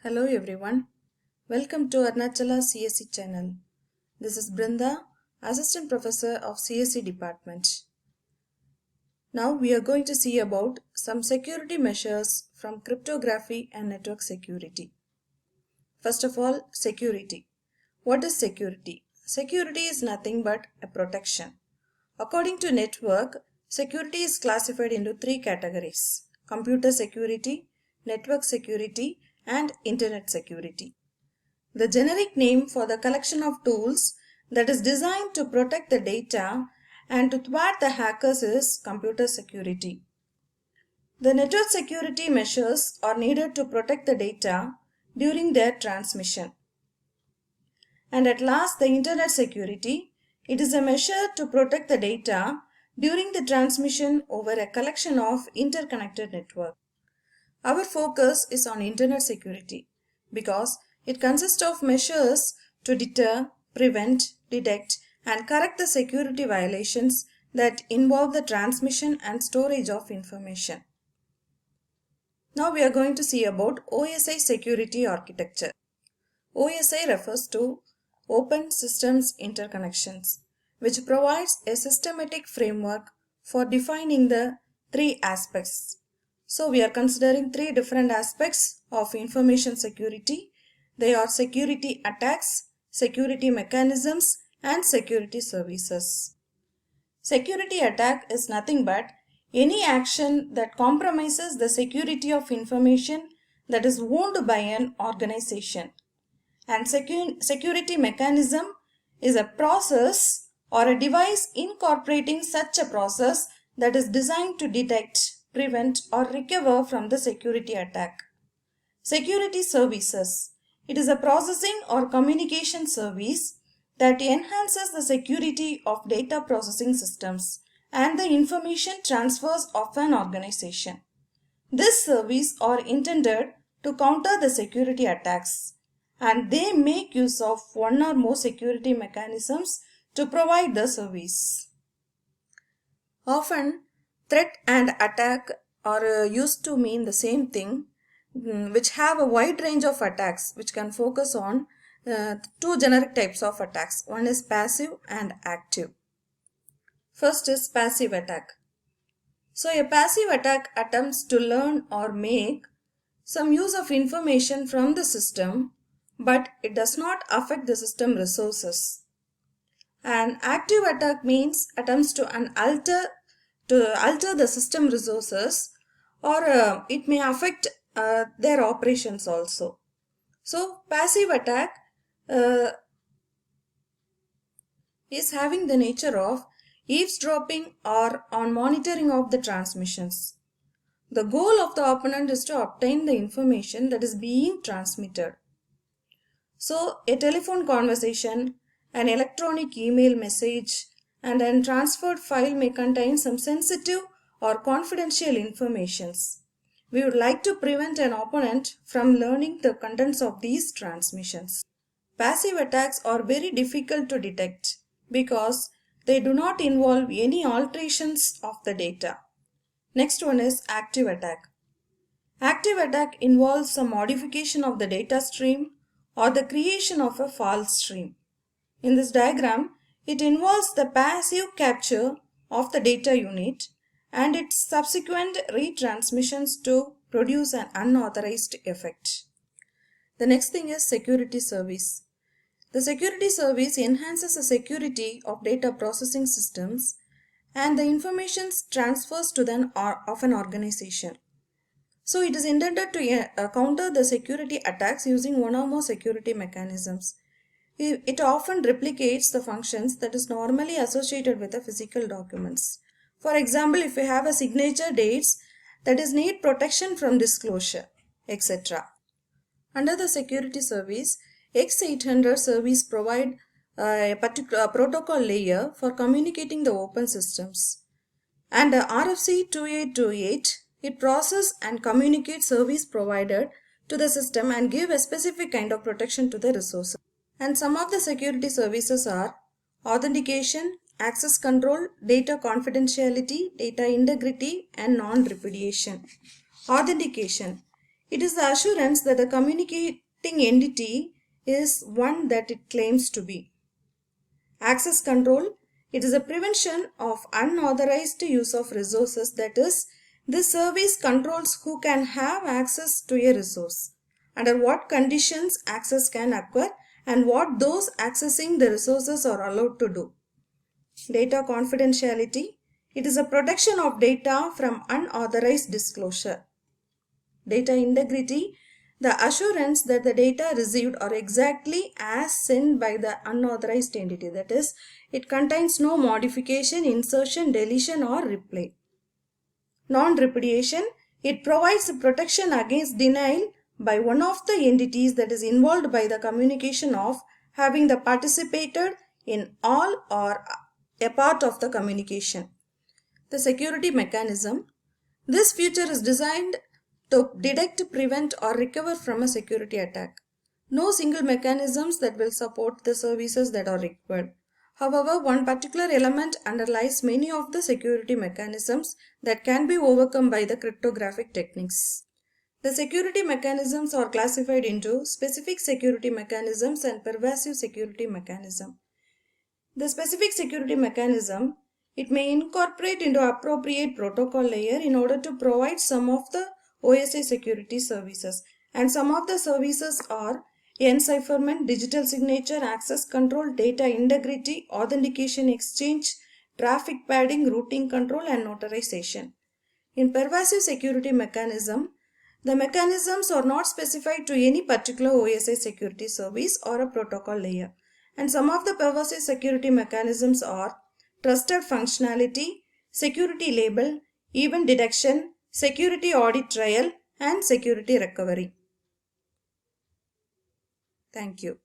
Hello everyone, welcome to Arunachala CSE channel. This is Brinda, Assistant Professor of CSE Department. Now we are going to see about some security measures from cryptography and network security. First of all, security. What is security? Security is nothing but a protection. According to network, security is classified into three categories: computer security, network security, and internet security. The generic name for the collection of tools that is designed to protect the data and to thwart the hackers is computer security. The network security measures are needed to protect the data during their transmission. And at last, the internet security. It is a measure to protect the data during the transmission over a collection of interconnected networks. Our focus is on internet security because it consists of measures to deter, prevent, detect, and correct the security violations that involve the transmission and storage of information. Now we are going to see about OSI Security Architecture. OSI refers to Open Systems Interconnections, which provides a systematic framework for defining the three aspects. So we are considering three different aspects of information security. They are security attacks, security mechanisms, and security services. Security attack is nothing but any action that compromises the security of information that is owned by an organization. And security mechanism is a process or a device incorporating such a process that is designed to detect, prevent, or recover from the security attack. Security services. It is a processing or communication service that enhances the security of data processing systems and the information transfers of an organization. This service are intended to counter the security attacks, and they make use of one or more security mechanisms to provide the service. Often, threat and attack are used to mean the same thing, which have a wide range of attacks which can focus on two generic types of attacks. One is passive and active. First is passive attack. So a passive attack attempts to learn or make some use of information from the system, but it does not affect the system resources. An active attack means attempts to alter the system resources, or it may affect their operations also. So passive attack is having the nature of eavesdropping or on monitoring of the transmissions. The goal of the opponent is to obtain the information that is being transmitted. So a telephone conversation, an electronic email message, and a transferred file may contain some sensitive or confidential informations. We would like to prevent an opponent from learning the contents of these transmissions. Passive attacks are very difficult to detect because they do not involve any alterations of the data. Next one is active attack. Active attack involves some modification of the data stream or the creation of a false stream. In this diagram, it involves the passive capture of the data unit and its subsequent retransmissions to produce an unauthorized effect. The next thing is security service. The security service enhances the security of data processing systems and the information transfers to them of an organization. So it is intended to counter the security attacks using one or more security mechanisms. It often replicates the functions that is normally associated with the physical documents. For example, if we have a signature dates that is need protection from disclosure, etc. Under the security service, X800 service provide a particular protocol layer for communicating the open systems. And RFC 2828, it process and communicate service provided to the system and give a specific kind of protection to the resources. And some of the security services are authentication, access control, data confidentiality, data integrity, and non-repudiation. Authentication. It is the assurance that the communicating entity is one that it claims to be. Access control, it is a prevention of unauthorized use of resources. That is, this service controls who can have access to a resource, under what conditions access can occur, and what those accessing the resources are allowed to do. Data confidentiality, it is a protection of data from unauthorized disclosure. Data integrity, the assurance that the data received are exactly as sent by the unauthorized entity. That is, it contains no modification, insertion, deletion or replay. Non-repudiation, it provides protection against denial by one of the entities that is involved by the communication of having the participated in all or a part of the communication. The security mechanism, this feature is designed to detect, prevent or recover from a security attack. No single mechanisms that will support the services that are required. However, one particular element underlies many of the security mechanisms that can be overcome by the cryptographic techniques. The security mechanisms are classified into specific security mechanisms and pervasive security mechanism. The specific security mechanism, it may incorporate into appropriate protocol layer in order to provide some of the OSI security services, and some of the services are encipherment, digital signature, access control, data integrity, authentication exchange, traffic padding, routing control and notarization. In pervasive security mechanism, the mechanisms are not specified to any particular OSI security service or a protocol layer. And some of the pervasive security mechanisms are trusted functionality, security label, event detection, security audit trail, and security recovery. Thank you.